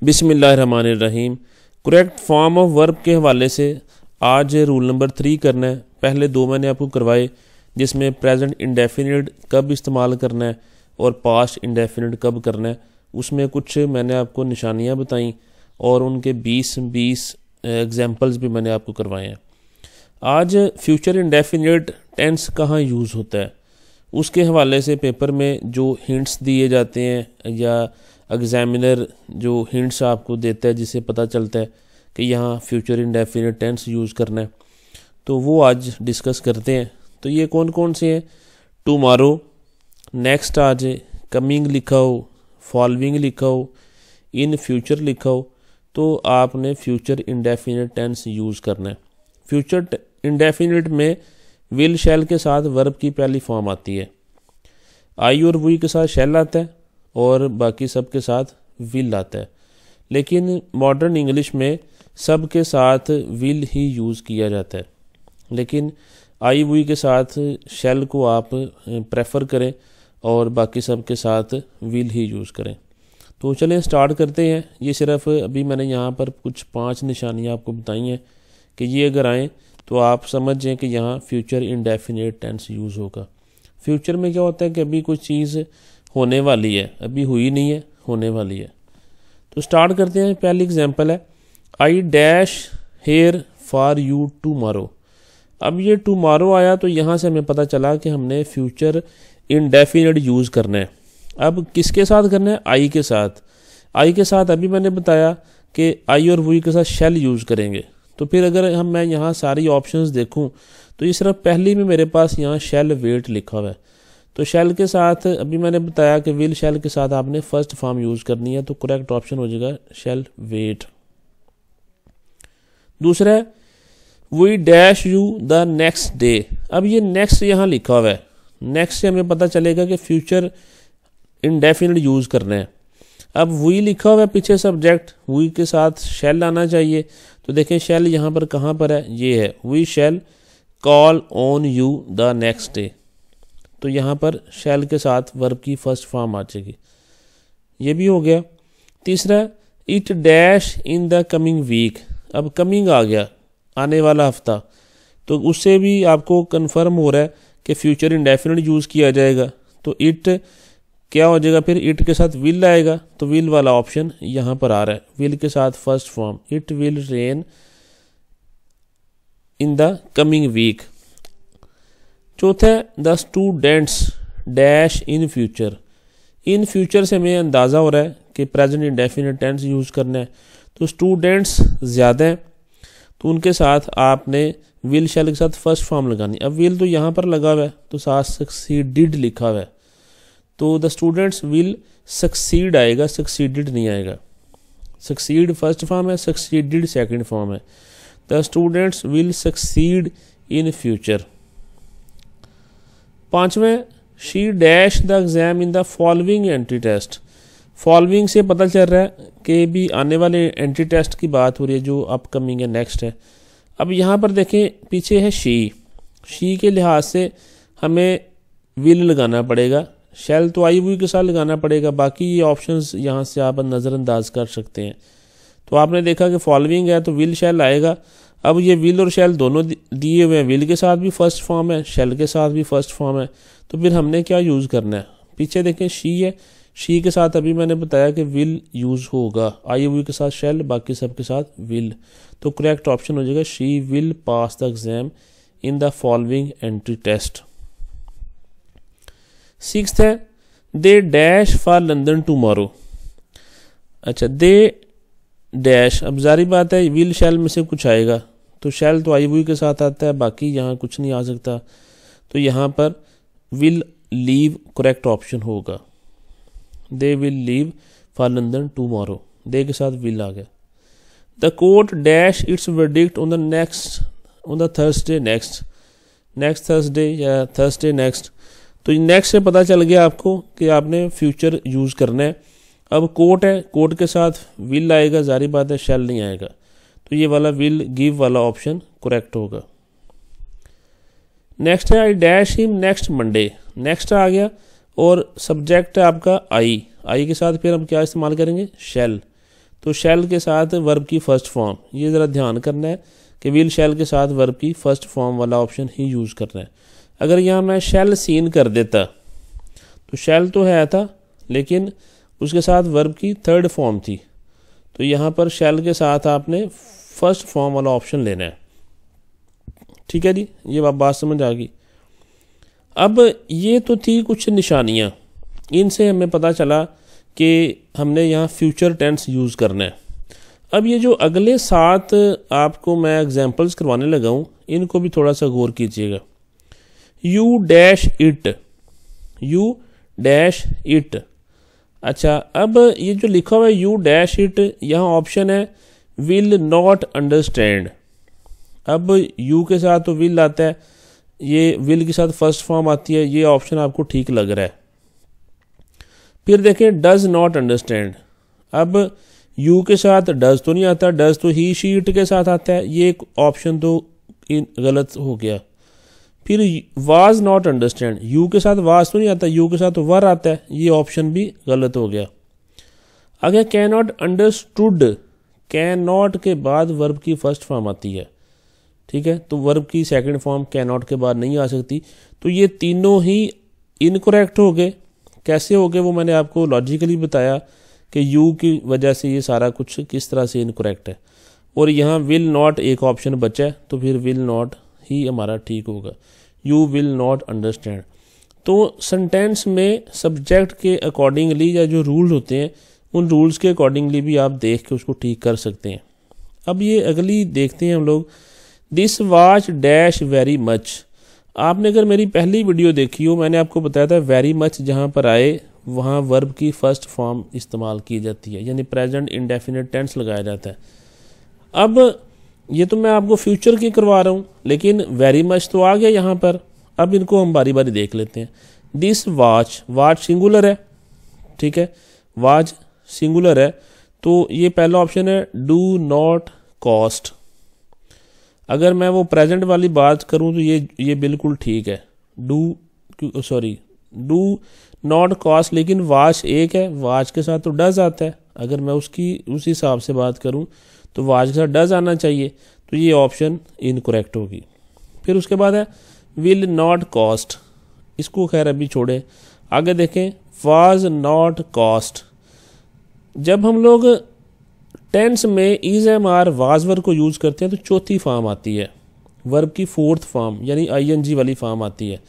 बिस्मिल्लाहिर्रहमानिर्रहीम। Correct form of verb के हवाले से आज रूल नंबर 3 करना है। पहले 2 मैंने आपको करवाए जिसमें प्रेजेंट इंडेफिनिट कब इस्तेमाल करना है और पास्ट इंडेफिनिट कब करना है, उसमें कुछ मैंने आपको निशानियां बताई और उनके 20 एग्जांपल्स भी मैंने आपको करवाए हैं। आज फ्यूचर इंडेफिनिट टेंस कहाँ यूज़ होता है उसके हवाले से पेपर में जो हिंट्स दिए जाते हैं या एग्जामिनर जो हिंट्स आपको देता है जिससे पता चलता है कि यहाँ फ्यूचर इंडेफिनिट टेंस यूज़ करना है, तो वो आज डिस्कस करते हैं। तो ये कौन कौन से हैं? टुमारो, नेक्स्ट आ जाए, कमिंग लिखा हो, फॉलोइंग लिखा हो, इन फ्यूचर लिखा हो, तो आपने फ्यूचर इंडेफिनिट टेंस यूज़ करना है। फ्यूचर इंडेफिनिट में विल शैल के साथ वर्ब की पहली फॉर्म आती है। आई और वी के साथ शैल आता है और बाकी सब के साथ विल आता है, लेकिन मॉडर्न इंग्लिश में सब के साथ विल ही यूज़ किया जाता है, लेकिन आई वी के साथ शैल को आप प्रेफर करें और बाकी सब के साथ विल ही यूज़ करें। तो चलें स्टार्ट करते हैं। ये सिर्फ अभी मैंने यहाँ पर कुछ 5 निशानियाँ आपको बताई हैं कि ये अगर आएँ तो आप समझ जाएँ कि यहाँ फ्यूचर इंडेफिनिट टेंस यूज़ होगा। फ्यूचर में क्या होता है कि अभी कोई चीज़ होने वाली है, अभी हुई नहीं है, होने वाली है। तो स्टार्ट करते हैं। पहली एग्जांपल है I dash here for you tomorrow. अब ये टुमारो आया तो यहाँ से हमें पता चला कि हमने फ्यूचर इंडेफिनिट यूज़ करना है। अब किसके साथ करना है? आई के साथ। आई के साथ अभी मैंने बताया कि आई और वी के साथ शैल यूज़ करेंगे। तो फिर अगर मैं यहाँ सारी ऑप्शंस देखूँ तो ये सिर्फ पहली में मेरे पास यहाँ शैल वेट लिखा हुआ है। तो शैल के साथ अभी मैंने बताया कि विल शैल के साथ आपने फर्स्ट फॉर्म यूज़ करनी है, तो करेक्ट ऑप्शन हो जाएगा शैल वेट। दूसरा है we dash you the next day. अब ये नेक्स्ट यहाँ लिखा हुआ है, नेक्स्ट से हमें पता चलेगा कि फ्यूचर इंडेफिनिट यूज़ करना है। अब वी लिखा हुआ है पीछे सब्जेक्ट, वी के साथ शैल आना चाहिए। तो देखें शैल यहाँ पर कहाँ पर है, ये है we shall call on you the next day. तो यहाँ पर शैल के साथ वर्ब की फर्स्ट फॉर्म आ जाएगी, ये भी हो गया। तीसरा it dash in the coming week. अब कमिंग आ गया, आने वाला हफ्ता, तो उससे भी आपको कंफर्म हो रहा है कि फ्यूचर इंडेफिनिट यूज़ किया जाएगा। तो इट क्या हो जाएगा, फिर इट के साथ विल आएगा, तो विल वाला ऑप्शन यहाँ पर आ रहा है, विल के साथ first form it will rain in the coming week. चौथा the students dash in future. In future से हमें अंदाज़ा हो रहा है कि प्रेजेंट इंडेफिनिट टेंस यूज़ करना है। तो स्टूडेंट्स ज़्यादा हैं तो उनके साथ आपने विल शैल के साथ फर्स्ट फॉर्म लगानी। अब विल तो यहाँ पर लगा हुआ है तो साथ सक्सीडिड लिखा हुआ है, तो द स्टूडेंट्स विल सक्सीड आएगा, सक्सीडिड नहीं आएगा। सक्सीड फर्स्ट फॉर्म है, सक्सीडिड सेकंड फॉर्म है। The students will succeed in future. पांचवें she dash the exam in the following entry test. Following से पता चल रहा है कि भी आने वाले एंट्री टेस्ट की बात हो रही है जो अपकमिंग है, नेक्स्ट है। अब यहाँ पर देखें पीछे है शी के लिहाज से हमें विल लगाना पड़ेगा, शैल तो आई वी के साथ लगाना पड़ेगा, बाकी ये ऑप्शंस यहाँ से आप नज़रअंदाज कर सकते हैं। तो आपने देखा कि फॉलोइंग है तो विल शैल आएगा। अब ये विल और शैल दोनों दिए हुए हैं, विल के साथ भी फर्स्ट फॉर्म है, शैल के साथ भी फर्स्ट फॉर्म है, तो फिर हमने क्या यूज़ करना है? पीछे देखें शी है, शी के साथ अभी मैंने बताया कि विल यूज़ होगा, आई वी के साथ शैल, बाकी सब के साथ विल। तो करेक्ट ऑप्शन हो जाएगा she will pass the exam in the following entry test. Sixth है they dash for London tomorrow. अच्छा, दे डैश, अब जारी बात है विल शैल में से कुछ आएगा, तो शैल तो आई वी के साथ आता है, बाकी यहाँ कुछ नहीं आ सकता, तो यहाँ पर विल लीव करेक्ट ऑप्शन होगा। They will leave for London tomorrow, they के साथ विल आ गया। The court dash its verdict on the Thursday next Thursday या थर्सडे नेक्स्ट। तो नेक्स्ट से पता चल गया आपको कि आपने फ्यूचर यूज़ करना है। अब कोर्ट है, कोर्ट के साथ विल आएगा, जारी बात है शैल नहीं आएगा, तो ये वाला विल गिव वाला ऑप्शन करेक्ट होगा। नेक्स्ट है I dash him next Monday. Next आ गया और सब्जेक्ट है आपका आई के साथ फिर हम क्या इस्तेमाल करेंगे? शैल। तो शैल के साथ वर्ब की फर्स्ट फॉर्म, ये ज़रा ध्यान करना है कि विल शैल के साथ वर्ब की फर्स्ट फॉर्म वाला ऑप्शन ही यूज़ करना है। अगर यहाँ मैं शैल सीन कर देता तो शैल तो है था लेकिन उसके साथ वर्ब की थर्ड फॉर्म थी, तो यहाँ पर शैल के साथ आपने फर्स्ट फॉर्म वाला ऑप्शन लेना है। ठीक है जी, ये बात समझ आ गई। अब ये तो थी कुछ निशानियाँ, इनसे हमें पता चला कि हमने यहाँ फ्यूचर टेंस यूज़ करना है। अब ये जो अगले 7 आपको मैं एग्जांपल्स करवाने लगा हूँ, इनको भी थोड़ा सा गौर कीजिएगा। You dash it, you dash it. अच्छा, अब ये जो लिखा हुआ है यू डैश इट, यहाँ ऑप्शन है विल नॉट अंडरस्टैंड। अब यू के साथ तो विल आता है, ये विल के साथ फर्स्ट फॉर्म आती है, ये ऑप्शन आपको ठीक लग रहा है। फिर देखें डज नॉट अंडरस्टैंड। अब यू के साथ डज तो नहीं आता, डज तो ही शी इट के साथ आता है, ये एक ऑप्शन तो गलत हो गया। फिर वाज नॉट अंडरस्टैंड, यू के साथ वाज तो नहीं आता, यू के साथ तो वर आता है, ये ऑप्शन भी गलत हो गया। आगे can not understood, can not के बाद वर्ब की फर्स्ट फॉर्म आती है। ठीक है, तो वर्ब की सेकंड फॉर्म कैन नॉट के बाद नहीं आ सकती, तो ये तीनों ही इनकरेक्ट हो गए। कैसे हो गए वो मैंने आपको लॉजिकली बताया कि यू की वजह से ये सारा कुछ किस तरह से इनकरेक्ट है। और यहाँ विल नॉट एक ऑप्शन बचा है, तो फिर विल नॉट ही हमारा ठीक होगा, यू विल नॉट अंडरस्टैंड। तो सेंटेंस में सब्जेक्ट के अकॉर्डिंगली या जो रूल होते हैं उन रूल्स के अकॉर्डिंगली भी आप देख के उसको ठीक कर सकते हैं। अब ये अगली देखते हैं हम लोग, this watch dash very much. आपने अगर मेरी पहली वीडियो देखी हो, मैंने आपको बताया था वेरी मच जहाँ पर आए वहाँ वर्ब की फर्स्ट फॉर्म इस्तेमाल की जाती है, यानी प्रेजेंट इंडेफिनिट टेंस लगाया जाता है। अब ये तो मैं आपको फ्यूचर की करवा रहा हूँ, लेकिन वेरी मच तो आ गया यहाँ पर। अब इनको हम बारी बारी देख लेते हैं। दिस वॉच, वॉच सिंगुलर है, ठीक है, वॉच सिंगुलर है, तो ये पहला ऑप्शन है डू नॉट कॉस्ट। अगर मैं वो प्रेजेंट वाली बात करूं तो ये बिल्कुल ठीक है, डू नॉट कॉस्ट, लेकिन वाच एक है, वाच के साथ तो डज आता है। अगर मैं उसकी उस हिसाब से बात करूं तो वाच के साथ डज आना चाहिए, तो ये ऑप्शन इनकरेक्ट होगी। फिर उसके बाद है विल नॉट कॉस्ट, इसको खैर अभी छोड़े, आगे देखें वाज नॉट कॉस्ट। जब हम लोग टेंस में is am are was verb को यूज़ करते हैं तो चौथी फॉर्म आती है, वर्ब की फोर्थ फॉर्म यानी आईएनजी वाली फॉर्म आती है,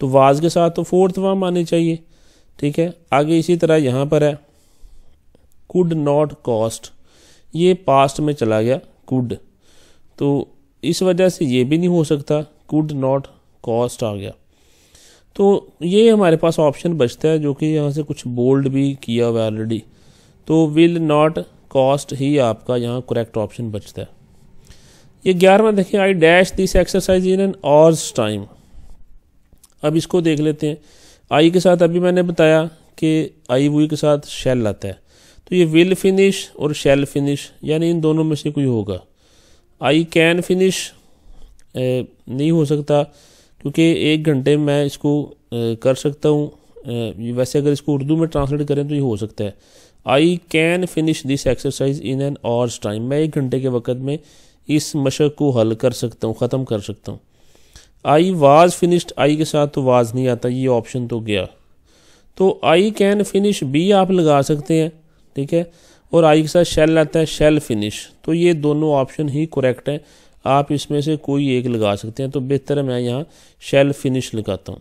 तो वाज के साथ तो फोर्थ फॉर्म आनी चाहिए। ठीक है, आगे इसी तरह यहाँ पर है कुड नॉट कॉस्ट, ये पास्ट में चला गया कुड, तो इस वजह से ये भी नहीं हो सकता, कुड नॉट कॉस्ट आ गया। तो ये हमारे पास ऑप्शन बचता है जो कि यहाँ से कुछ बोल्ड भी किया हुआ है ऑलरेडी, तो विल नॉट कॉस्ट ही आपका यहाँ करेक्ट ऑप्शन बचता है। ये 11वां देखिए, I dash this exercise in an hours time. अब इसको देख लेते हैं। आई के साथ अभी मैंने बताया कि आई वुई के साथ शैल आता है, तो ये विल फिनिश और शैल फिनिश, यानी इन दोनों में से कोई होगा। आई कैन फिनिश नहीं हो सकता, क्योंकि 1 घंटे में मैं इसको कर सकता हूँ। वैसे अगर इसको उर्दू में ट्रांसलेट करें तो ये हो सकता है, I can finish this exercise in an hours time, मैं 1 घंटे के वक़्त में इस मशक को हल कर सकता हूँ, ख़त्म कर सकता हूँ। आई वाज फिनिश्ड, आई के साथ तो वाज नहीं आता, ये ऑप्शन तो गया, तो आई कैन फिनिश भी आप लगा सकते हैं। ठीक है, और आई के साथ शैल आता है, शैल फिनिश, तो ये दोनों ऑप्शन ही करेक्ट हैं, आप इसमें से कोई एक लगा सकते हैं, तो बेहतर है मैं यहाँ शैल फिनिश लगाता हूँ।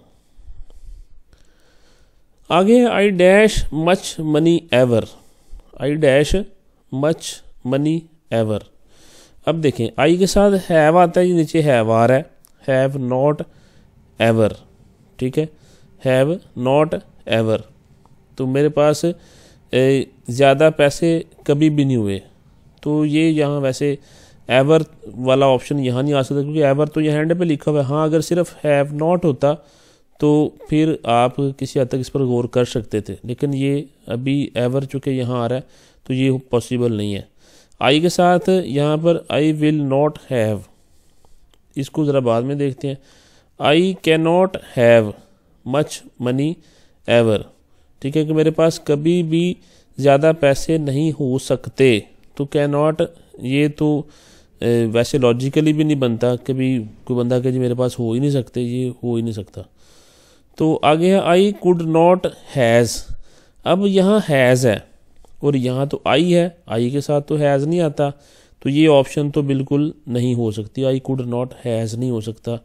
आगे I dash much money ever, I dash much money ever. अब देखें आई के साथ हैव आता है, ये नीचे हैव आ रहा है, हैव नॉट एवर। ठीक है, हैव नॉट एवर, तो मेरे पास ज़्यादा पैसे कभी भी नहीं हुए, तो ये यहाँ वैसे एवर वाला ऑप्शन यहाँ नहीं आ सकता, क्योंकि एवर तो ये हैंड पे लिखा हुआ है। हाँ, अगर सिर्फ हैव नॉट होता तो फिर आप किसी हद तक इस पर गौर कर सकते थे, लेकिन ये अभी एवर चूँकि यहाँ आ रहा है तो ये पॉसिबल नहीं है। आई के साथ यहाँ पर आई विल नॉट हैव, इसको ज़रा बाद में देखते हैं। I can not have much money ever, ठीक है, कि मेरे पास कभी भी ज़्यादा पैसे नहीं हो सकते, तो कैन नॉट ये तो वैसे लॉजिकली भी नहीं बनता, कभी कोई बंदा कहे जी मेरे पास हो ही नहीं सकते, ये हो ही नहीं सकता। तो आगे है आई कुड नॉट हैज़। अब यहाँ हैज़ है और यहाँ तो आई है, आई के साथ तो हैज़ नहीं आता, तो ये ऑप्शन तो बिल्कुल नहीं हो सकती। आई कुड नॉट हैज़ नहीं हो सकता,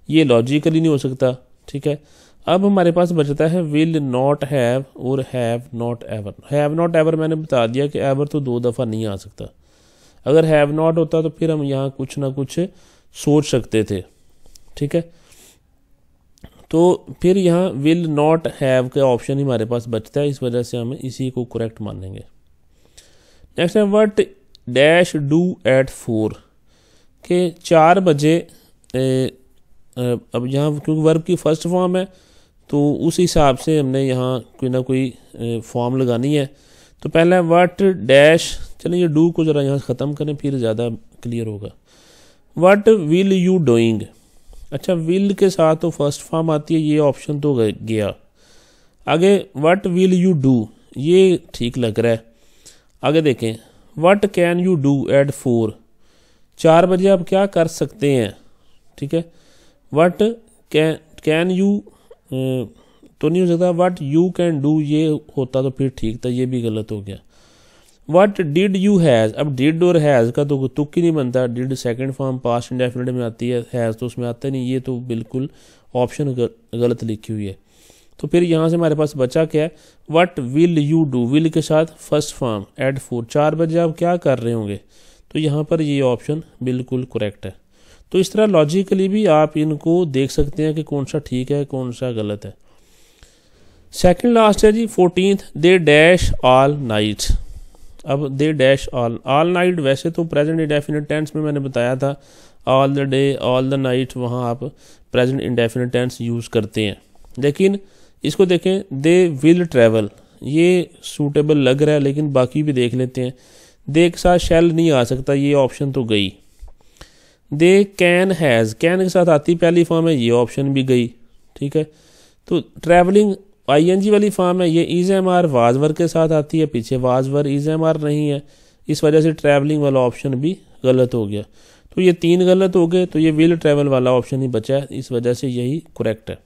ये लॉजिकली नहीं हो सकता, ठीक है। अब हमारे पास बचता है विल नॉट हैव और have not ever. Have not ever मैंने बता दिया कि एवर तो 2 दफ़ा नहीं आ सकता। अगर हैव नॉट होता तो फिर हम यहाँ कुछ ना कुछ सोच सकते थे, ठीक है। तो फिर यहाँ विल नॉट हैव का ऑप्शन ही हमारे पास बचता है, इस वजह से हमें इसी को करेक्ट मानेंगे। नेक्स्ट है व्हाट डैश डू एट 4 के 4 बजे। अब यहाँ क्योंकि वर्ब की फर्स्ट फॉर्म है तो उस हिसाब से हमने यहाँ कोई ना कोई फॉर्म लगानी है। तो पहला है व्हाट डैश, चलिए ये डू को ज़रा यहाँ ख़त्म करें फिर ज़्यादा क्लियर होगा। What will you doing. अच्छा विल के साथ तो फर्स्ट फॉर्म आती है, ये ऑप्शन तो गया। आगे व्हाट विल यू डू, ये ठीक लग रहा है। आगे देखें what can you do at 4, 4 बजे आप क्या कर सकते हैं, ठीक है। व्हाट कैन यू तो नहीं हो सकता, व्हाट यू कैन डू ये होता तो फिर ठीक था, ये भी गलत हो गया। व्हाट डिड यू हैज़, अब डिड और हैज़ का तो तुक ही नहीं बनता। Did second form past indefinite में आती है, हैज़ तो उसमें आता नहीं, ये तो बिल्कुल ऑप्शन गलत लिखी हुई है। तो फिर यहाँ से हमारे पास बचा क्या है, what will you do, will के साथ फर्स्ट फॉर्म एट 4, 4 बजे आप क्या कर रहे होंगे, तो यहाँ पर ये ऑप्शन बिल्कुल करेक्ट है। तो इस तरह लॉजिकली भी आप इनको देख सकते हैं कि कौन सा ठीक है कौन सा गलत है। सेकंड लास्ट है जी 14th, they dash all night. अब दे डैश ऑल नाइट वैसे तो प्रेजेंट इंडेफिनिट टेंस में मैंने बताया था all the day all the night, वहाँ आप प्रेजेंट इंडेफिनिट टेंस यूज़ करते हैं। लेकिन इसको देखें दे विल ट्रैवल, ये सूटेबल लग रहा है, लेकिन बाकी भी देख लेते हैं। दे के साथ शैल नहीं आ सकता, ये ऑप्शन तो गई। दे कैन हैज़, कैन के साथ आती पहली फॉर्म है, ये ऑप्शन भी गई, ठीक है। तो ट्रैवलिंग आईएनजी वाली फॉर्म है, ये इज एम आर वाजवर के साथ आती है, पीछे वाजवर इज एम आर नहीं है, इस वजह से ट्रैवलिंग वाला ऑप्शन भी गलत हो गया। तो ये 3 गलत हो गए, तो ये विल ट्रैवल वाला ऑप्शन ही बचा है, इस वजह से यही करेक्ट है।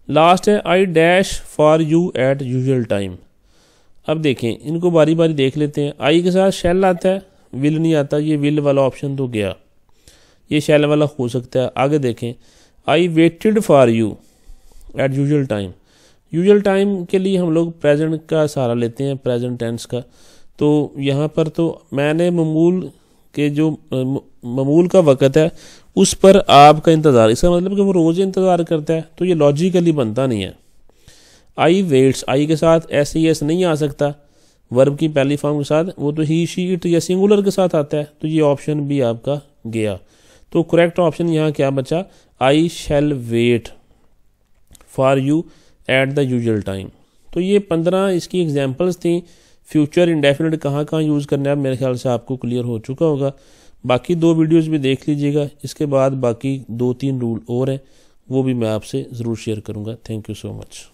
लास्ट है I dash for you at usual time. अब देखें इनको बारी बारी देख लेते हैं। आई के साथ शैल आता है, विल नहीं आता, ये विल वाला ऑप्शन तो गया, ये शैल वाला हो सकता है। आगे देखें I waited for you at usual time. Usual time के लिए हम लोग प्रेजेंट का सहारा लेते हैं, प्रेजेंट टेंस का। तो यहाँ पर तो मैंने मामूल के जो मामूल का वक़्त है उस पर आपका इंतज़ार, इसका मतलब कि वो रोज़ इंतज़ार करता है, तो ये लॉजिकली बनता नहीं है। आई वेट्स, आई के साथ एस ई एस नहीं आ सकता वर्ब की पहली फॉर्म के साथ, वो तो ही शी इट या सिंगुलर के साथ आता है, तो ये ऑप्शन भी आपका गया। तो करेक्ट ऑप्शन यहाँ क्या बचा, I shall wait for you at the usual time. तो ये 15 इसकी एग्जांपल्स थी। फ्यूचर इंडेफिनिट कहाँ कहाँ यूज़ करना है मेरे ख्याल से आपको क्लियर हो चुका होगा। बाकी 2 वीडियोस भी देख लीजिएगा, इसके बाद बाकी 2-3 रूल और हैं, वो भी मैं आपसे ज़रूर शेयर करूँगा। Thank you so much.